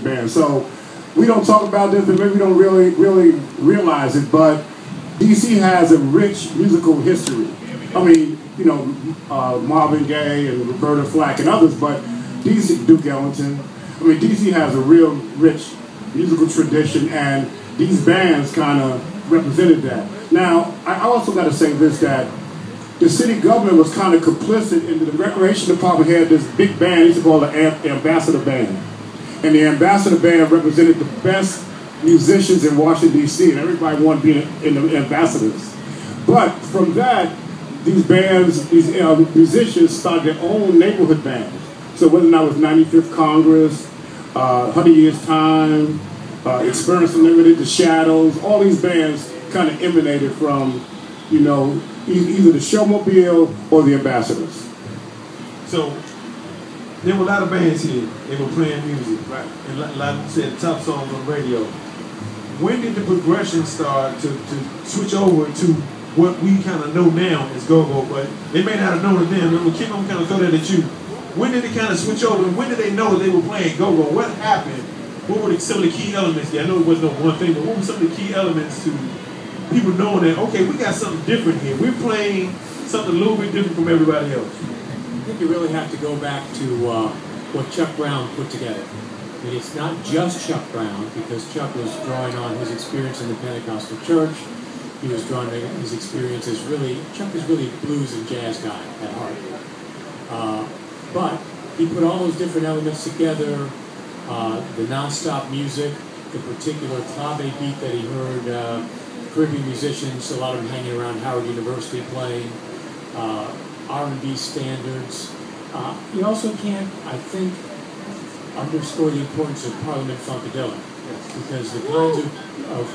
band. So we don't talk about this, and maybe we don't really realize it, but DC has a rich musical history. I mean, you know, Marvin Gaye and Roberta Flack and others, but DC, Duke Ellington. I mean, DC has a real rich musical tradition, and these bands kind of represented that. Now, I also got to say this, that the city government was kind of complicit in the recreation department had this big band, they used to call the Ambassador Band. And the Ambassador Band represented the best musicians in Washington, D.C., and everybody wanted to be in the ambassadors. But from that, these bands, these musicians started their own neighborhood bands. So whether or not it was 95th Congress, 100 Years Time, Experience Unlimited, The Shadows, all these bands kind of emanated from, you know, either the Showmobile or the Ambassadors. So there were a lot of bands here. They were playing music, right? And like you said, top songs on radio. When did the progression start to switch over to what we kind of know now as go-go? But they may not have known it then. Remember, Kim, I'm kind of throw that at you. When did it kind of switch over? And when did they know they were playing go-go? What happened? What were some of the key elements there? I know it wasn't no one thing, but what were some of the key elements to people knowing that, okay, we got something different here. We're playing something a little bit different from everybody else? I think you really have to go back to what Chuck Brown put together. I mean, it's not just Chuck Brown, because Chuck was drawing on his experience in the Pentecostal church. He was drawing on his experience as really, Chuck is really a blues and jazz guy at heart. But he put all those different elements together, the non-stop music, the particular clave beat that he heard Caribbean musicians, a lot of them hanging around Howard University playing, R&B standards. You also can't, I think, underscore the importance of Parliament Funkadelic, because the kinds of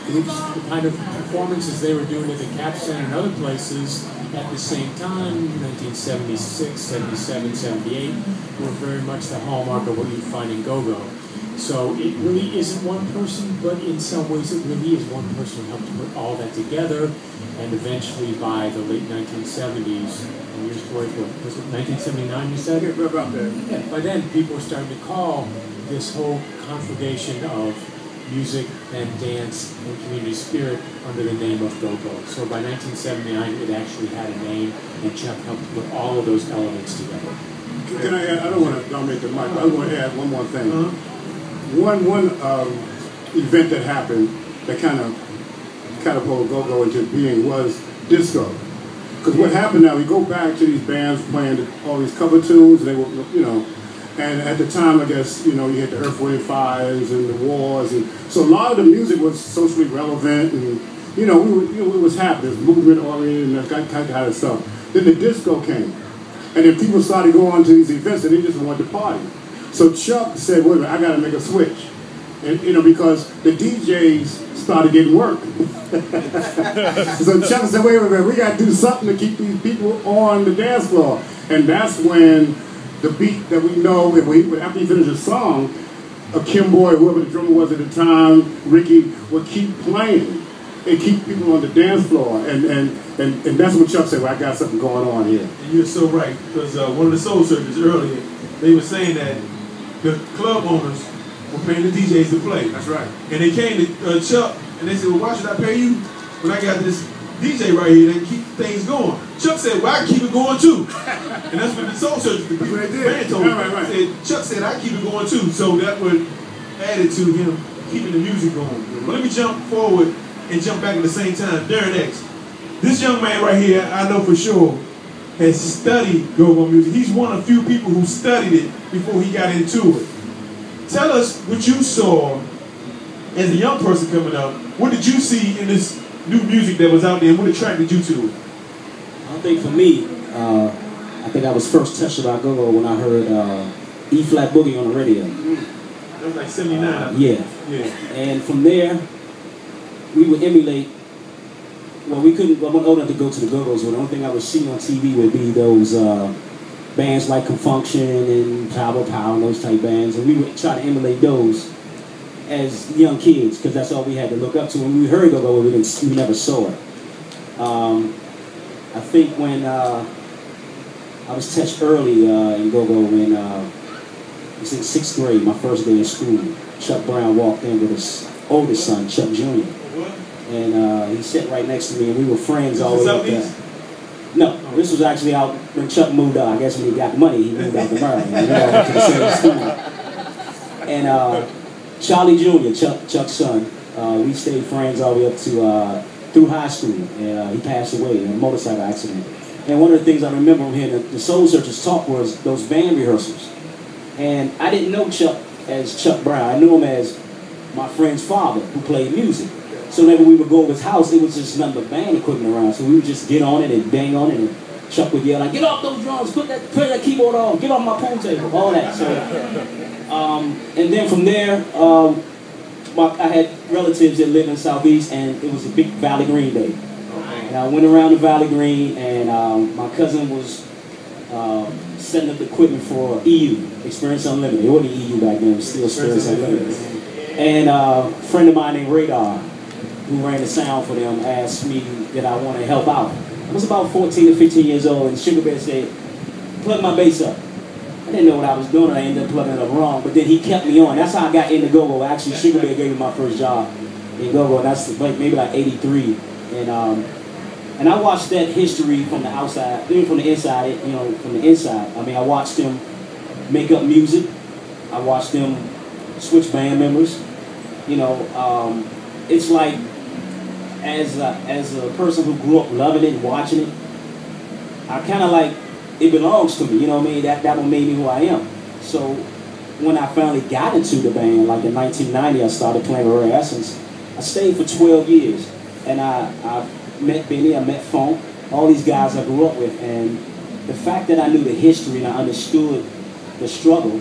groups, the kind of performances they were doing at the Cap Center and other places at the same time, 1976, 77, 78, were very much the hallmark of what you'd find in go-go. So it really isn't one person, but in some ways it really is one person who helped put all that together. And eventually by the late 1970s, and years before, was it 1979 you said? Yeah, about that. Yeah, by then people were starting to call this whole conflagration of music and dance and community spirit under the name of go-go. So by 1979 it actually had a name, and Chuck helped put all of those elements together. Can I add, I don't want to dominate the mic, but I want to add one more thing. One event that happened that kind of catapulted go-go into being was disco. Because what happened now, we go back to these bands playing all these cover tunes, and they were, you know, and at the time, I guess, you know, you had the Earth, Wind & Fires and the wars, and so a lot of the music was socially relevant, and you know, it was happening, it was movement oriented and that kind of stuff. Then the disco came, and then people started going to these events, and they just wanted to party. So Chuck said, wait a minute, I got to make a switch. And, you know, because the DJs started getting work. So Chuck said, wait a minute, we got to do something to keep these people on the dance floor. And that's when the beat that we know, after he finished a song, Kim Boy, whoever the drummer was at the time, Ricky, would keep playing and keep people on the dance floor. And that's when Chuck said, well, I got something going on here. And you're so right, because one of the Soul Searchers earlier, they were saying that the club owners were paying the DJs to play. That's right. And they came to Chuck, and they said, well, why should I pay you when I got this DJ right here that keep things going? Chuck said, well, I can keep it going too. And that's what the Soul Searchers, the band told me. Right. Chuck said, I keep it going too. So that would add it to him keeping the music going. But let me jump forward and jump back at the same time. Darren X. This young man right here, I know for sure, has studied go-go music. He's one of the few people who studied it before he got into it. Tell us what you saw as a young person coming up. What did you see in this new music that was out there, and what attracted you to it? I think for me, I think I was first touched about go-go when I heard E-flat Boogie on the radio. That was like 79. Yeah. And from there, we would emulate. Well, we couldn't. I wasn't old enough to go to the go-go's, but the only thing I would see on TV would be those bands like Confunction and Power and those type bands, and we would try to emulate those as young kids, because that's all we had to look up to. When we heard go-go, we never saw it. I think when I was touched early in go-go when I was in 6th grade, my first day of school. Chuck Brown walked in with his oldest son, Chuck Jr. And he sat right next to me, and we were friends all the way up there. No, this was actually out when Chuck moved out. I guess when he got money, he moved out to Maryland. And we all went to the same school. And Charlie Jr., Chuck's son, we stayed friends all the way up to through high school. And he passed away in a motorcycle accident. And one of the things I remember him hearing the Soul Searchers talk was those band rehearsals. And I didn't know Chuck as Chuck Brown. I knew him as my friend's father who played music. So whenever we would go over his house, it was just nothing but band equipment around. So we would just get on it and bang on it, and Chuck would yell like, "Get off those drums! Put that keyboard on! Get off my pool table!" All that. So, and then from there, I had relatives that lived in Southeast, and it was a big Valley Green day. And I went around the Valley Green, and my cousin was setting up the equipment for EU, Experience Unlimited. It wasn't EU back then; it was still Experience Unlimited. And a friend of mine named Radar, who ran the sound for them, asked me that I want to help out. I was about 14 or 15 years old, and Sugar Bear said, "Plug my bass up." I didn't know what I was doing. I ended up plugging it up wrong, but then he kept me on. That's how I got into go-go. Actually, Sugar Bear gave me my first job in go-go, and that's maybe like '83. And I watched that history from the outside, even from the inside, from the inside. I mean, I watched them make up music. I watched them switch band members. It's like, as a person who grew up loving it and watching it, I kind of like, it belongs to me, you know what I mean? That what made me who I am. So when I finally got into the band, like in 1990, I started playing with Rare Essence. I stayed for 12 years, and I met Benny, I met Funk, all these guys I grew up with, and the fact that I knew the history and I understood the struggle,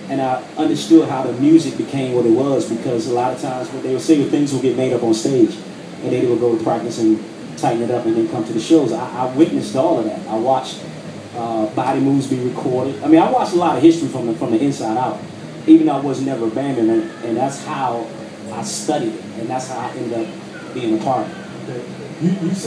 and I understood how the music became what it was, because a lot of times what they would say, things would get made up on stage, and they would go to practice and tighten it up and then come to the shows. I witnessed all of that. I watched body moves be recorded. I mean, I watched a lot of history from the inside out, even though I was never a band member, and that's how I studied it, and that's how I ended up being a part of it. You said